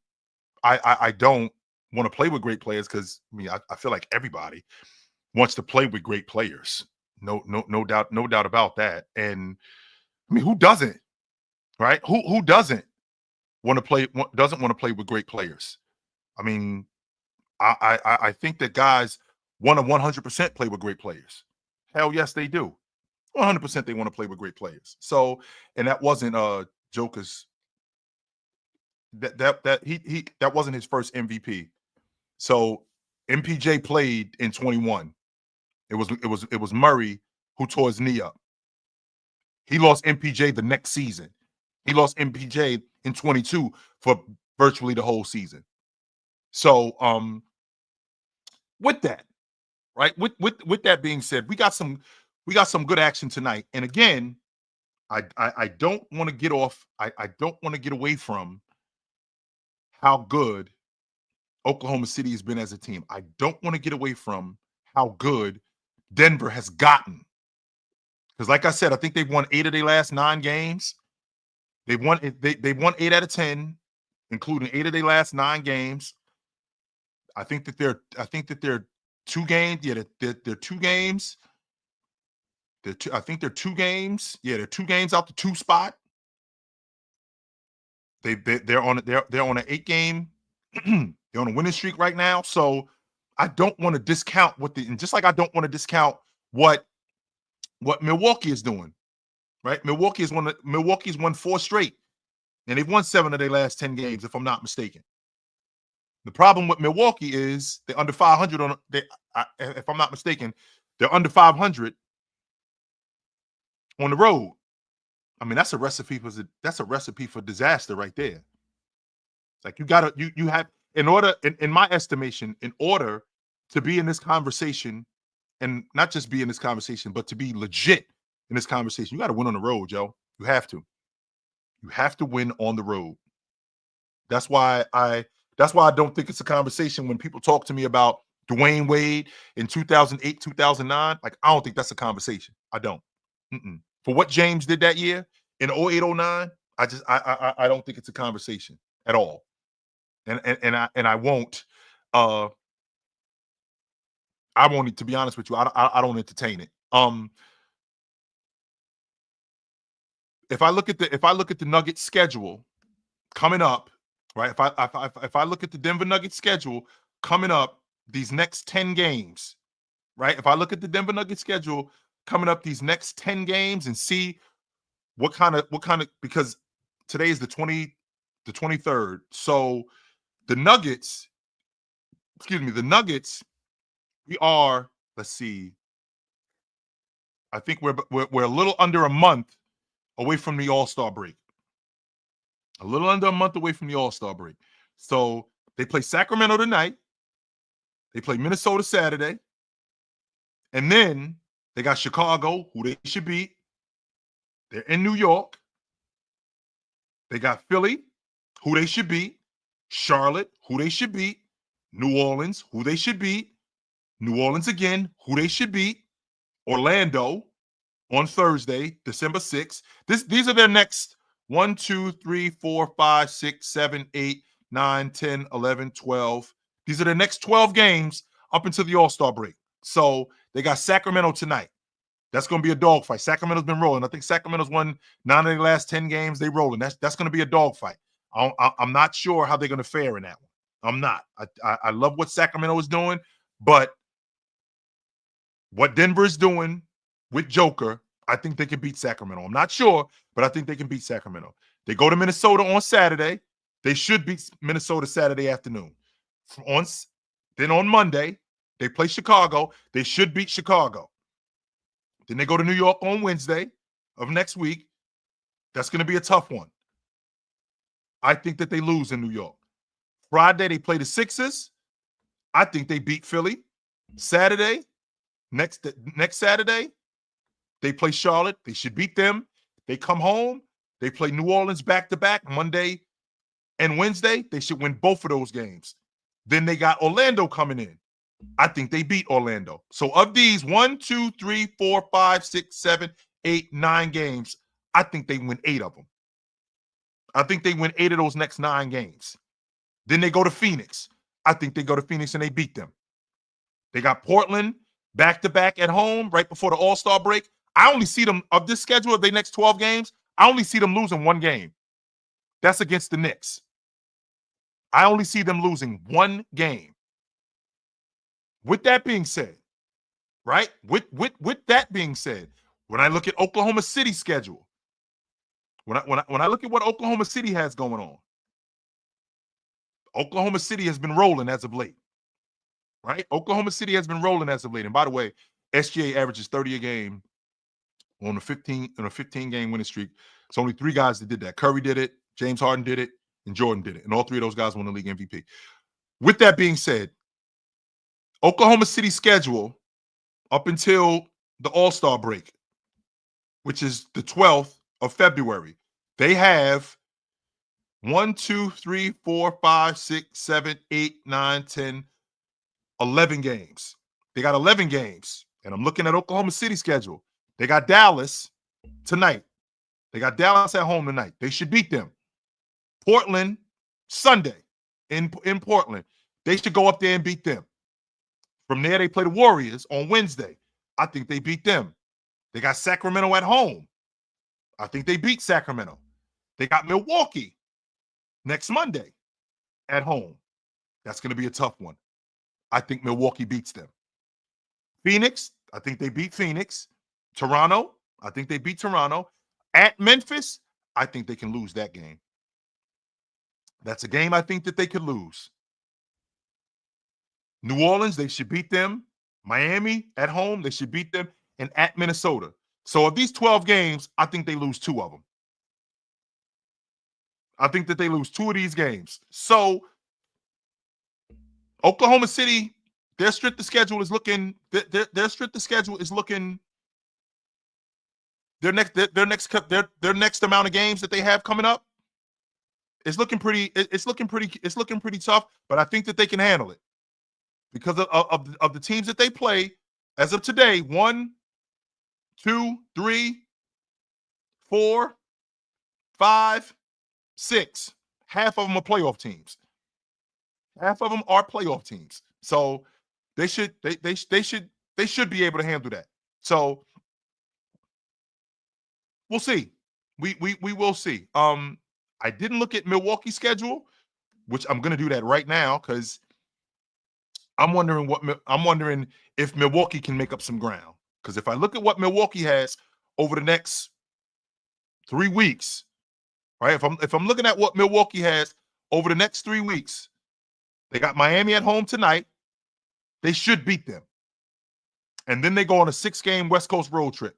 don't want to play with great players, because I feel like everybody wants to play with great players. No doubt about that. And I mean, who doesn't? Right? Who doesn't want to play with great players? I mean, I think that guys want to 100% play with great players. Hell yes, they do. 100% they want to play with great players. So, and that wasn't Joker's. That wasn't his first MVP. So MPJ played in 21. It was Murray who tore his knee up. He lost MPJ the next season. He lost MPJ in 22 for virtually the whole season. So with that, right? With that being said, we got some good action tonight. And again, I don't want to get off. I don't want to get away from how good Oklahoma City has been as a team. I don't want to get away from how good Denver has gotten. Because like I said, I think they've won 8 of their last 9 games. They won 8 out of 10, including 8 of their last 9 games. I think that they're 2 games. Yeah, they're 2 games. I think they're 2 games. Yeah, they're 2 games out the 2 spot. They're on an 8-game. They're on a winning streak right now. So I don't want to discount and just like I don't want to discount what Milwaukee is doing. Right? Milwaukee's won 4 straight, and they've won 7 of their last 10 games, if I'm not mistaken. The problem with Milwaukee is they're under 500 if I'm not mistaken, they're under 500 on the road. I mean, that's a recipe for disaster right there. Like you have in order, in my estimation, in order to be in this conversation, and not just be in this conversation, but to be legit in this conversation, you got to win on the road, Joe. You have to. You have to win on the road. That's why I don't think it's a conversation when people talk to me about Dwayne Wade in 2008, 2009. Like, I don't think that's a conversation. I don't. For what James did that year in 08, 09, I don't think it's a conversation at all. And I won't. I won't. To be honest with you, I don't entertain it. If I look at the Nuggets schedule coming up, right? If I look at the Denver Nuggets schedule coming up these next 10 games, right? If I look at the Denver Nuggets schedule coming up these next 10 games and see what kind of because today is the 23rd. So the Nuggets, we are, let's see, I think we're a little under a month away from the All-Star break. A little under a month away from the All-Star break. So they play Sacramento tonight. They play Minnesota Saturday. And then they got Chicago, who they should beat. They're in New York. They got Philly, who they should beat. Charlotte, who they should beat. New Orleans, who they should beat. New Orleans again, who they should beat. Orlando on Thursday, December 6th. These are their next 1, 2, 3, 4, 5, 6, 7, 8, 9, 10, 11, 12. These are the next 12 games up until the All-Star break. So they got Sacramento tonight. That's going to be a dogfight. Sacramento's been rolling. I think Sacramento's won 9 of their last 10 games. They rolling. That's going to be a dogfight. I'm not sure how they're going to fare in that one. I'm not. I love what Sacramento is doing, but what Denver is doing with Joker, I think they can beat Sacramento. I'm not sure, but I think they can beat Sacramento. They go to Minnesota on Saturday. They should beat Minnesota Saturday afternoon. Then on Monday, they play Chicago. They should beat Chicago. Then they go to New York on Wednesday of next week. That's going to be a tough one. I think that they lose in New York. Friday, they play the Sixers. I think they beat Philly. Saturday, next Saturday, they play Charlotte. They should beat them. They come home. They play New Orleans back-to-back Monday and Wednesday. They should win both of those games. Then they got Orlando coming in. I think they beat Orlando. So of these 1, 2, 3, 4, 5, 6, 7, 8, 9 games, I think they win 8 of them. I think they win 8 of those next 9 games. Then they go to Phoenix. I think they go to Phoenix and they beat them. They got Portland back-to-back at home right before the All-Star break. I only see them, of this schedule of their next 12 games, I only see them losing 1 game. That's against the Knicks. I only see them losing 1 game. With that being said, right? With that being said, when I look at Oklahoma City's schedule, when I look at what Oklahoma City has going on, Oklahoma City has been rolling as of late. Right? Oklahoma City has been rolling as of late. And by the way, SGA averages 30 a game on a 15-game winning streak. It's only 3 guys that did that. Curry did it, James Harden did it, and Jordan did it. And all 3 of those guys won the league MVP. With that being said, Oklahoma City's schedule up until the All-Star break, which is the 12th of February, they have 1, 2, 3, 4, 5, 6, 7, 8, 9, 10, 11 games. They got 11 games. And I'm looking at Oklahoma City's schedule. They got Dallas tonight. They got Dallas at home tonight. They should beat them. Portland Sunday in Portland. They should go up there and beat them. From there, they play the Warriors on Wednesday. I think they beat them. They got Sacramento at home. I think they beat Sacramento. They got Milwaukee next Monday at home. That's going to be a tough one. I think Milwaukee beats them. Phoenix, I think they beat Phoenix. Toronto, I think they beat Toronto. At Memphis, I think they can lose that game. That's a game I think that they could lose. New Orleans, they should beat them. Miami, at home, they should beat them. And at Minnesota. So of these 12 games, I think they lose 2 of them. I think that they lose 2 of these games. So Oklahoma City, their strength of schedule is looking. Their strength of schedule is looking. Their next amount of games that they have coming up is looking pretty. It's looking pretty tough. But I think that they can handle it because of the teams that they play as of today. 1, 2, 3, 4, 5, 6. Half of them are playoff teams. Half of them are playoff teams. So they should be able to handle that. So we'll see. We will see. I didn't look at Milwaukee's schedule, which I'm going to do that right now because I'm wondering if Milwaukee can make up some ground. Because if I look at what Milwaukee has over the next 3 weeks, right? If I'm looking at what Milwaukee has over the next 3 weeks, they got Miami at home tonight. They should beat them. And then they go on a 6-game West Coast road trip.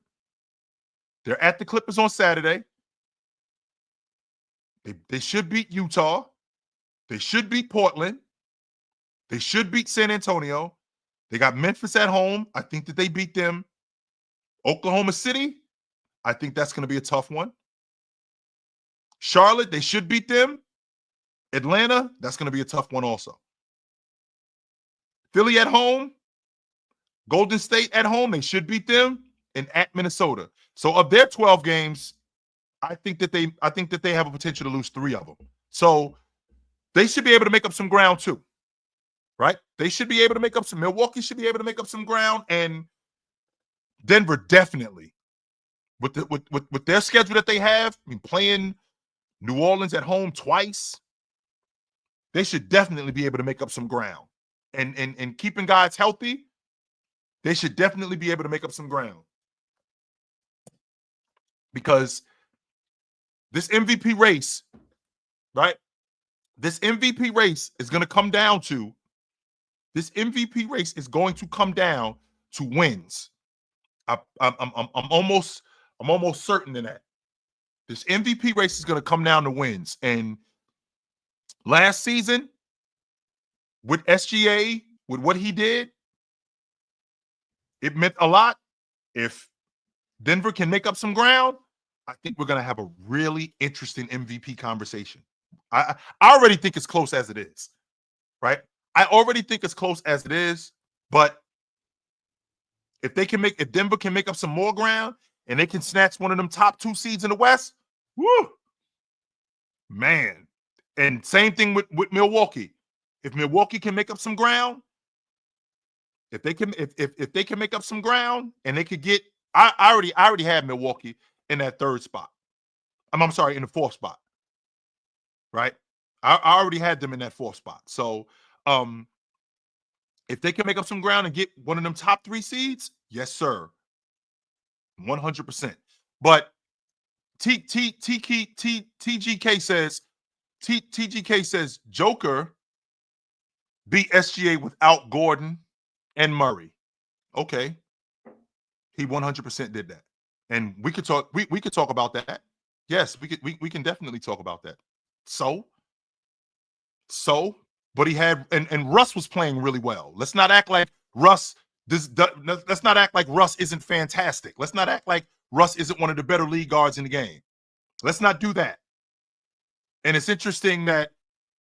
They're at the Clippers on Saturday. They should beat Utah. They should beat Portland. They should beat San Antonio. They got Memphis at home. I think that they beat them. Oklahoma City, I think that's going to be a tough one. Charlotte, they should beat them. Atlanta, that's going to be a tough one also. Philly at home. Golden State at home, they should beat them. And at Minnesota. So of their 12 games, I think that they have a potential to lose 3 of them. So they should be able to make up some ground too. Right? They should be able to make up some. Milwaukee should be able to make up some ground, and Denver definitely with their schedule that they have. I mean, playing New Orleans at home twice, they should definitely be able to make up some ground. And keeping guys healthy, they should definitely be able to make up some ground. Because this MVP race, right? This MVP race is going to come down to wins. I'm almost certain in that. This MVP race is going to come down to wins. And last season, with SGA, with what he did, it meant a lot. If Denver can make up some ground, I think we're going to have a really interesting MVP conversation. I already think it's close as it is, right? I already think it's close as it is, but if Denver can make up some more ground and they can snatch one of them top 2 seeds in the West, whoo, man. And same thing with Milwaukee. If Milwaukee can make up some ground, if they can make up some ground and they could get, I already had Milwaukee in that 3rd spot. I'm sorry, in the 4th spot. Right? I already had them in that 4th spot. So if they can make up some ground and get one of them top 3 seeds, yes, sir. 100%. But TGK says Joker beat SGA without Gordon and Murray. Okay. He 100% did that. And we could talk about that. Yes, we can definitely talk about that. So, but he had and Russ was playing really well. Let's not act like Russ isn't fantastic. Let's not act like Russ isn't one of the better league guards in the game. Let's not do that. And it's interesting that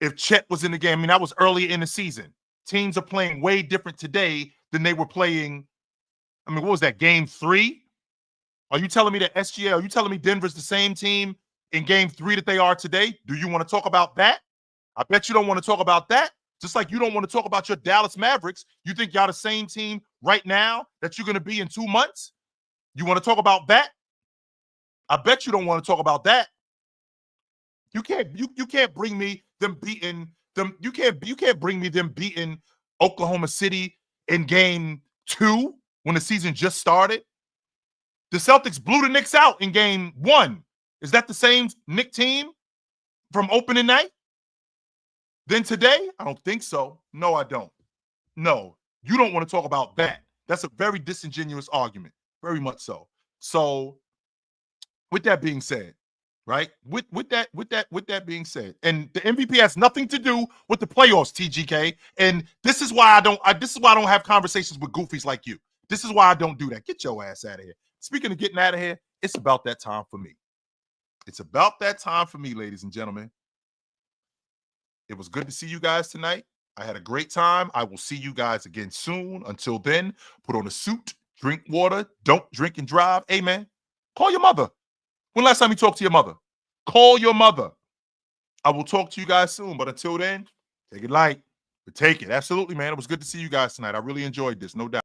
if Chet was in the game, I mean, that was early in the season. Teams are playing way different today than they were playing. I mean, what was that, game 3? Are you telling me that SGA, are you telling me Denver's the same team in game 3 that they are today? Do you want to talk about that? I bet you don't want to talk about that. Just like you don't want to talk about your Dallas Mavericks. You think y'all the same team right now that you're going to be in 2 months? You want to talk about that? I bet you don't want to talk about that. You can't bring me them beating them. You can't bring me them beating Oklahoma City in game 2 when the season just started. The Celtics blew the Knicks out in game 1. Is that the same Knick team from opening night? Then today? I don't think so. No, I don't. No, you don't want to talk about that. That's a very disingenuous argument. Very much so. So, with that being said, right? With that being said, and the MVP has nothing to do with the playoffs, TGK. And this is why I don't have conversations with goofies like you. This is why I don't do that. Get your ass out of here. Speaking of getting out of here, it's about that time for me. It's about that time for me, ladies and gentlemen. It was good to see you guys tonight. I had a great time. I will see you guys again soon. Until then, put on a suit, drink water, don't drink and drive. Hey, man, call your mother. When last time you talked to your mother? Call your mother. I will talk to you guys soon. But until then, take it light. But take it. Absolutely, man. It was good to see you guys tonight. I really enjoyed this, no doubt.